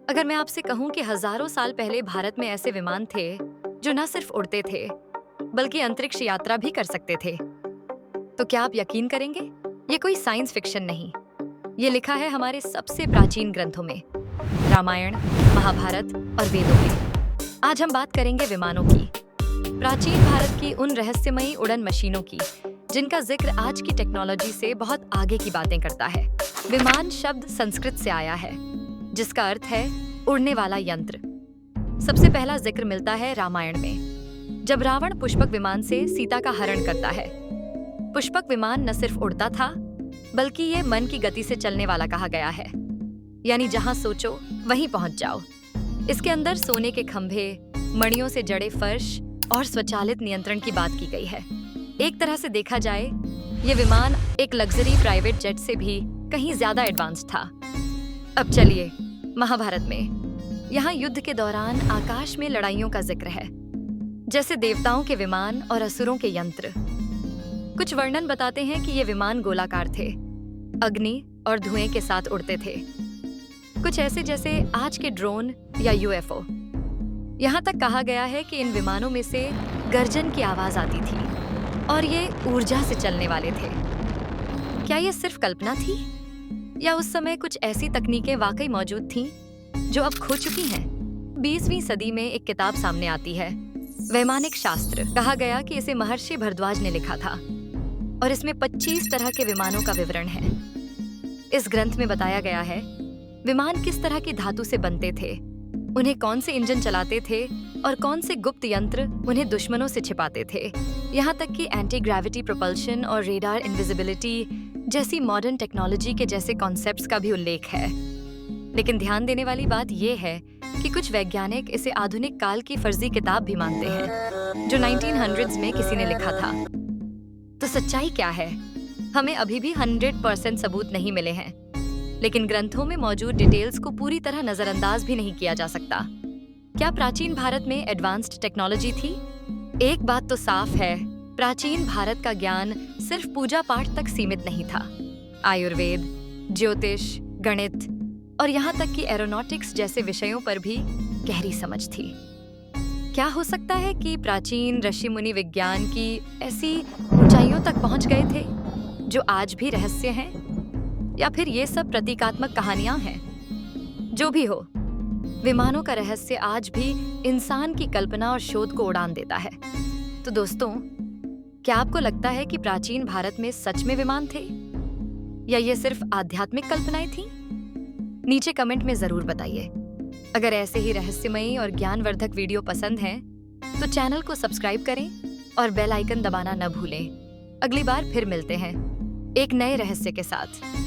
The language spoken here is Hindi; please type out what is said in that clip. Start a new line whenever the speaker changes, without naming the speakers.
अगर मैं आपसे कहूं कि हजारों साल पहले भारत में ऐसे विमान थे जो न सिर्फ उड़ते थे बल्कि अंतरिक्ष यात्रा भी कर सकते थे, तो क्या आप यकीन करेंगे? ये कोई साइंस फिक्शन नहीं, ये लिखा है हमारे सबसे प्राचीन ग्रंथों में, रामायण, महाभारत और वेदों में। आज हम बात करेंगे विमानों की, प्राचीन भारत की उन रहस्यमयी उड़न मशीनों की जिनका जिक्र आज की टेक्नोलॉजी से बहुत आगे की बातें करता है। विमान शब्द संस्कृत से आया है जिसका अर्थ है उड़ने वाला यंत्र। सबसे पहला जिक्र मिलता है रामायण में, जब रावण पुष्पक विमान से सीता का हरण करता है। पुष्पक विमान न सिर्फ उड़ता था बल्कि ये मन की गति से चलने वाला कहा गया है, यानी जहां सोचो वहीं पहुंच जाओ। इसके अंदर सोने के खंभे, मणियों से जड़े फर्श और स्वचालित नियंत्रण की बात की गई है। एक तरह से देखा जाए ये विमान एक लग्जरी प्राइवेट जेट से भी कहीं ज्यादा एडवांस था। अब चलिए महाभारत में, यहाँ युद्ध के दौरान आकाश में लड़ाइयों का जिक्र है, जैसे देवताओं के विमान और असुरों के यंत्र। कुछ वर्णन बताते हैं कि ये विमान गोलाकार थे, अग्नि और धुएं के साथ उड़ते थे, कुछ ऐसे जैसे आज के ड्रोन या यूएफओ। यहाँ तक कहा गया है कि इन विमानों में से गर्जन की आवाज आती थी और ये ऊर्जा से चलने वाले थे। क्या ये सिर्फ कल्पना थी या उस समय कुछ ऐसी तकनीकें वाकई मौजूद थीं जो अब खो चुकी हैं? 20वीं सदी में एक किताब सामने आती है, वैमानिक शास्त्र। कहा गया कि इसे महर्षि भरद्वाज ने लिखा था और इसमें 25 तरह के विमानों का विवरण है। इस ग्रंथ में बताया गया है विमान किस तरह की धातु से बनते थे, उन्हें कौन से इंजन चलाते थे और कौन से गुप्त यंत्र उन्हें दुश्मनों से छिपाते थे। यहाँ तक कि एंटी ग्रेविटी प्रोपल्शन और रेडार इनविजिबिलिटी जैसी मॉडर्न टेक्नोलॉजी के जैसे कॉन्सेप्ट्स का भी उल्लेख है। लेकिन ध्यान देने वाली बात यह है कि कुछ वैज्ञानिक इसे आधुनिक काल की फर्जी किताब भी मानते हैं जो 1900s में किसी ने लिखा था। तो सच्चाई क्या है? हमें अभी भी 100% सबूत नहीं मिले हैं, लेकिन ग्रंथों में मौजूद डिटेल्स को पूरी तरह नजरअंदाज भी नहीं किया जा सकता। क्या प्राचीन भारत में एडवांस्ड टेक्नोलॉजी थी? एक बात तो साफ है, प्राचीन भारत का ज्ञान सिर्फ पूजा पाठ तक सीमित नहीं था। आयुर्वेद, ज्योतिष, गणित और यहाँ तक कि एरोनॉटिक्स जैसे विषयों पर भी गहरी समझ थी। क्या हो सकता है कि प्राचीन ऋषि मुनि विज्ञान की ऐसी ऊंचाइयों तक पहुंच गए थे जो आज भी रहस्य हैं? या फिर ये सब प्रतीकात्मक कहानियां हैं? जो भी हो, विमानों का रहस्य आज भी इंसान की कल्पना और शोध को उड़ान देता है। तो दोस्तों, क्या आपको लगता है कि प्राचीन भारत में सच में विमान थे या ये सिर्फ आध्यात्मिक कल्पनाएं थीं? नीचे कमेंट में जरूर बताइए। अगर ऐसे ही रहस्यमयी और ज्ञानवर्धक वीडियो पसंद हैं तो चैनल को सब्सक्राइब करें और बेल आइकन दबाना न भूलें। अगली बार फिर मिलते हैं एक नए रहस्य के साथ।